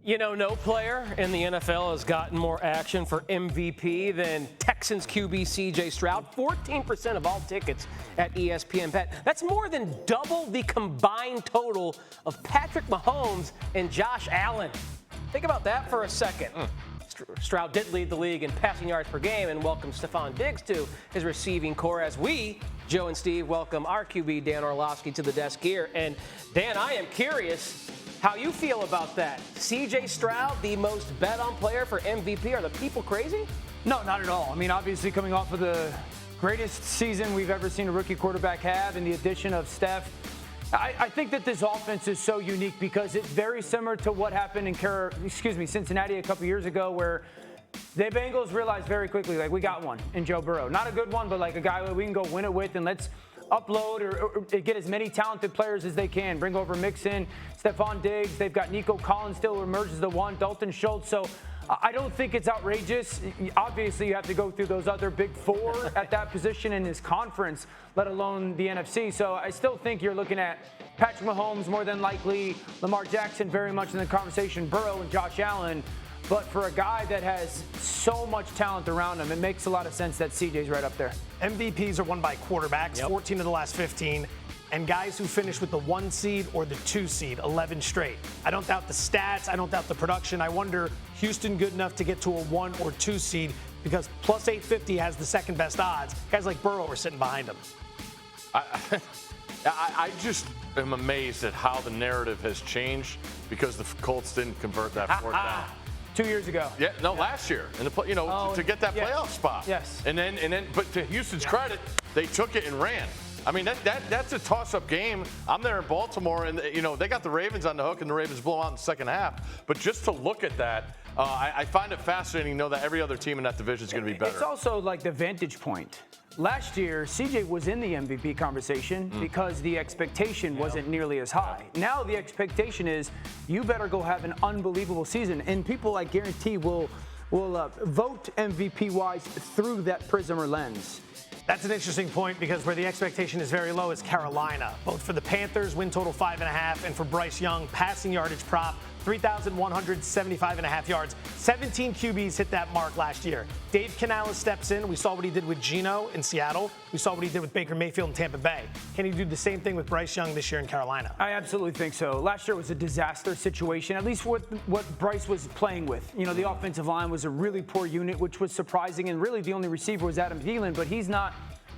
You know, no player in the NFL has gotten more action for MVP than Texans QB C.J. Stroud. 14% of all tickets at ESPN Bet. That's more than double the combined total of Patrick Mahomes and Josh Allen. Think about that for a second. Stroud did lead the league in passing yards per game and welcome Stephon Diggs to his receiving core as we, Joe and Steve, welcome our QB, Dan Orlovsky, to the desk here. And Dan, I am curious how you feel about that. C.J. Stroud, the most bet-on player for MVP. Are the people crazy? No, not at all. I mean, obviously coming off of the greatest season we've ever seen a rookie quarterback have and the addition of Steph, I think that this offense is so unique because it's very similar to what happened in Cincinnati a couple years ago, where the Bengals realized very quickly, like, we got one in Joe Burrow. Not a good one, but like a guy that we can go win it with, and let's upload or get as many talented players as they can. Bring over Mixon, Stephon Diggs. They've got Nico Collins still emerges as the one, Dalton Schultz. So I don't think it's outrageous. Obviously, you have to go through those other big four at that position in this conference, let alone the NFC. So I still think you're looking at Patrick Mahomes more than likely, Lamar Jackson very much in the conversation, Burrow and Josh Allen. But for a guy that has so much talent around him, it makes a lot of sense that CJ's right up there. MVPs are won by quarterbacks, 14 of the last 15, and guys who finish with the 1 seed or the 2 seed, 11 straight. I don't doubt the stats. I don't doubt the production. I wonder, Houston good enough to get to a 1 or 2 seed because plus 850 has the second best odds. Guys like Burrow are sitting behind him. I just am amazed at how the narrative has changed because the Colts didn't convert that fourth down. 2 years ago. Yeah, no, last year, and to get that playoff spot. Yes. And then, but to Houston's credit, they took it and ran. I mean, that's a toss-up game. I'm there in Baltimore, and they got the Ravens on the hook, and the Ravens blow out in the second half. But just to look at that, I find it fascinating to know that every other team in that division is going to be better. It's also like the vantage point. Last year, CJ was in the MVP conversation because the expectation wasn't nearly as high. Now the expectation is you better go have an unbelievable season, and people, I guarantee, will vote MVP-wise through that prism or lens. That's an interesting point because where the expectation is very low is Carolina. Both for the Panthers, win total 5.5, and for Bryce Young, passing yardage prop, 3,175.5 yards. 17 QBs hit that mark last year. Dave Canales steps in. We saw what he did with Geno in Seattle. We saw what he did with Baker Mayfield in Tampa Bay. Can he do the same thing with Bryce Young this year in Carolina? I absolutely think so. Last year was a disaster situation, at least what Bryce was playing with. The offensive line was a really poor unit, which was surprising, and really the only receiver was Adam Thielen, but he's not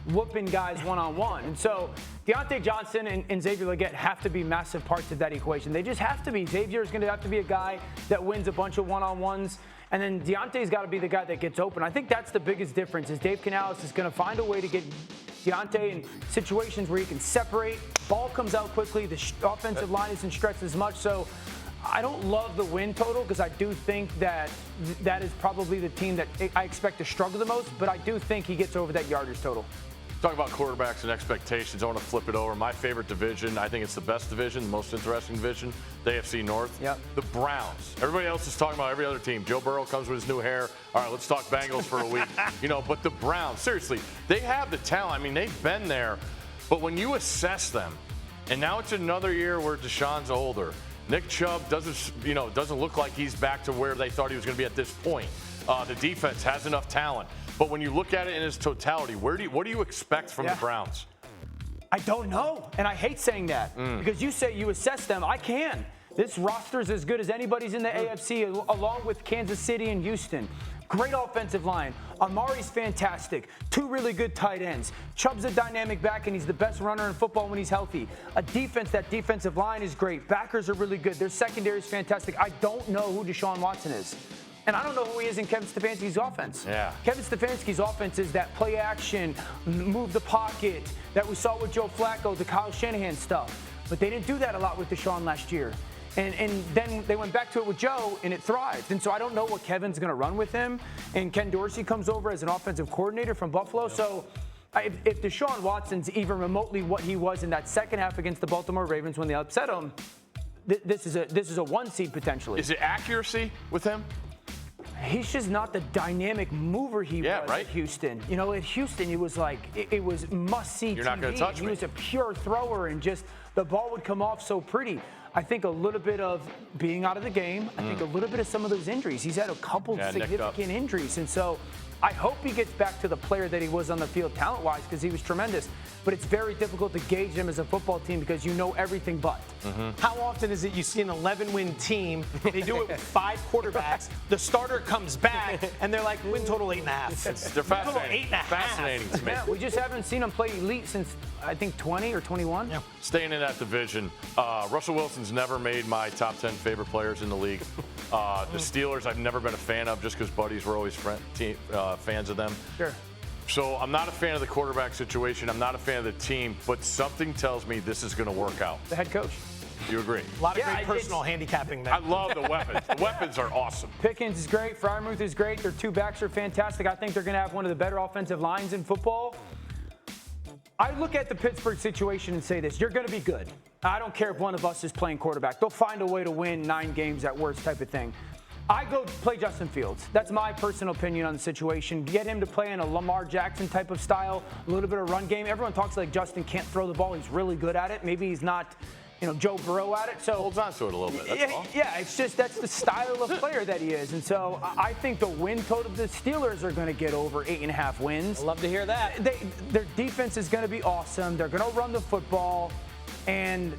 whooping guys one-on-one. And so Deontay Johnson and Xavier Legette have to be massive parts of that equation. They just have to be. Xavier is going to have to be a guy that wins a bunch of one-on-ones. And then Deontay's got to be the guy that gets open. I think that's the biggest difference is Dave Canales is going to find a way to get Deontay in situations where he can separate. Ball comes out quickly. The offensive line isn't stretched as much. So I don't love the win total because I do think that is probably the team that I expect to struggle the most. But I do think he gets over that yardage total. Talk about quarterbacks and expectations. I want to flip it over. My favorite division, I think it's the best division, the most interesting division, the AFC North. Yep. The Browns. Everybody else is talking about every other team. Joe Burrow comes with his new hair. All right, let's talk Bengals for a week. But the Browns, seriously, they have the talent. I mean, they've been there. But when you assess them, and now it's another year where Deshaun's older. Nick Chubb doesn't look like he's back to where they thought he was going to be at this point. The defense has enough talent. But when you look at it in its totality, what do you expect from the Browns? I don't know. And I hate saying that because you say you assess them. I can. This roster is as good as anybody's in the AFC, along with Kansas City and Houston. Great offensive line. Amari's fantastic. 2 really good tight ends. Chubb's a dynamic back, and he's the best runner in football when he's healthy. A defense, that defensive line is great. Backers are really good. Their secondary is fantastic. I don't know who Deshaun Watson is. And I don't know who he is in Kevin Stefanski's offense. Yeah. Kevin Stefanski's offense is that play action, move the pocket that we saw with Joe Flacco, the Kyle Shanahan stuff. But they didn't do that a lot with Deshaun last year. And then they went back to it with Joe, and it thrived. And so I don't know what Kevin's going to run with him. And Ken Dorsey comes over as an offensive coordinator from Buffalo. Yep. So if Deshaun Watson's even remotely what he was in that second half against the Baltimore Ravens when they upset him, this is a 1 seed potentially. Is it accuracy with him? He's just not the dynamic mover he was at Houston. At Houston, it was like, it was must-see TV. You're not going to touch me. He was a pure thrower, and just the ball would come off so pretty. I think a little bit of being out of the game. I think a little bit of some of those injuries. He's had a couple significant injuries. And so I hope he gets back to the player that he was on the field talent-wise because he was tremendous. But it's very difficult to gauge him as a football team because you know everything but. How often is it you see an 11-win team, they do it with 5 quarterbacks, the starter comes back, and they're like, win total 8.5. They're fascinating. Total 8.5. Fascinating to me. Yeah, we just haven't seen him play elite since, I think, 20 or 21. Yeah. Staying in that division, Russell Wilson's never made my top 10 favorite players in the league. The Steelers I've never been a fan of just because buddies were always fans of them. Sure. So I'm not a fan of the quarterback situation. I'm not a fan of the team, but something tells me this is going to work out. The head coach. You agree? A lot of great personal handicapping there. I love the weapons. The weapons are awesome. Pickens is great. Freiermuth is great. Their 2 backs are fantastic. I think they're going to have one of the better offensive lines in football. I look at the Pittsburgh situation and say this. You're going to be good. I don't care if one of us is playing quarterback. They'll find a way to win 9 games at worst type of thing. I go play Justin Fields. That's my personal opinion on the situation. Get him to play in a Lamar Jackson type of style, a little bit of run game. Everyone talks like Justin can't throw the ball. He's really good at it. Maybe he's not, Joe Burrow at it. So holds on to it a little bit. That's all. Yeah, it's just that's the style of player that he is. And so I think the win total, the Steelers are going to get over 8.5 wins. I'd love to hear that. Their defense is going to be awesome. They're going to run the football, and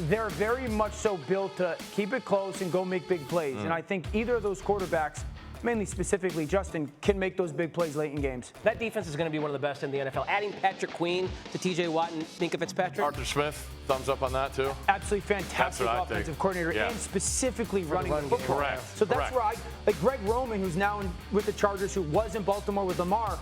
they're very much so built to keep it close and go make big plays. And I think either of those quarterbacks, mainly specifically Justin, can make those big plays late in games. That defense is going to be one of the best in the NFL. Adding Patrick Queen to T.J. Watt and Minka Fitzpatrick. Arthur Smith, thumbs up on that too. Absolutely fantastic offensive coordinator and specifically running the football. Correct. So that's where like Greg Roman, who's now with the Chargers, who was in Baltimore with Lamar.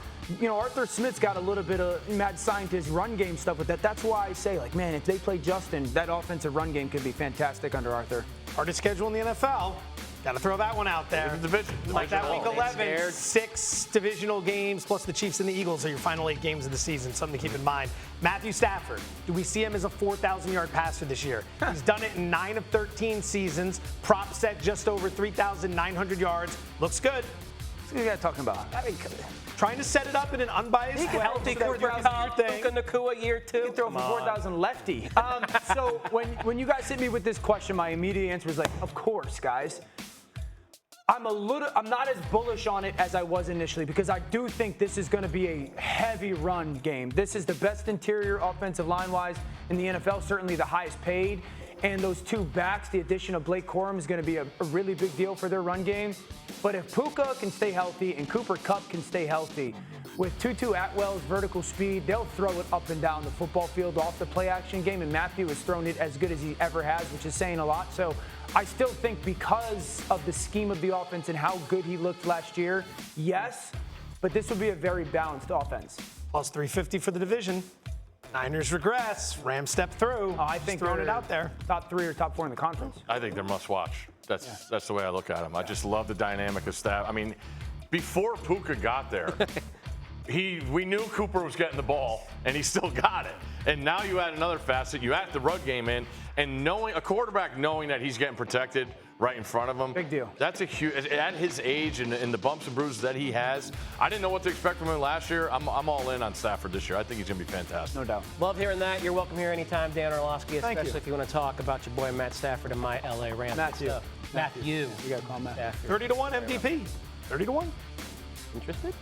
Arthur Smith's got a little bit of mad scientist run game stuff with that. That's why I say, man, if they play Justin, that offensive run game could be fantastic under Arthur. Hardest schedule in the NFL. Got to throw that one out there. Division. Like that week 11, 6 divisional games plus the Chiefs and the Eagles are your final 8 games of the season. Something to keep in mind. Matthew Stafford, do we see him as a 4,000-yard passer this year? He's done it in 9 of 13 seasons. Prop set just over 3,900 yards. Looks good. What's the guy talking about? Trying to set it up in an unbiased way. Healthy Cooper Kupp, Puka Nacua year 2. He can throw for 4,000 lefty. So when you guys hit me with this question, my immediate answer was like, of course, guys. I'm not as bullish on it as I was initially because I do think this is going to be a heavy run game. This is the best interior offensive line-wise in the NFL, certainly the highest paid. And those 2 backs, the addition of Blake Corum is going to be a really big deal for their run game. But if Puka can stay healthy and Cooper Kupp can stay healthy, with Tutu Atwell's vertical speed, they'll throw it up and down the football field off the play-action game. And Matthew has thrown it as good as he ever has, which is saying a lot. So I still think because of the scheme of the offense and how good he looked last year, yes, but this will be a very balanced offense. Plus 350 for the division. Niners regress. Rams step through. I think throwing it out there. Top 3 or top 4 in the conference. I think they're must-watch. That's the way I look at them. I just love the dynamic of Staff. I mean, before Puka got there, we knew Cooper was getting the ball, and he still got it. And now you add another facet. You add the run game in, and a quarterback knowing that he's getting protected right in front of him. Big deal. That's a huge, at his age and the bumps and bruises that he has. I didn't know what to expect from him last year. I'm all in on Stafford this year. I think he's going to be fantastic. No doubt. Love hearing that. You're welcome here anytime, Dan Orlovsky, especially if you want to talk about your boy Matt Stafford and my LA Rams. Matthew. Matthew. You got to call Matt. 30-1 MVP. 30-1. Interested?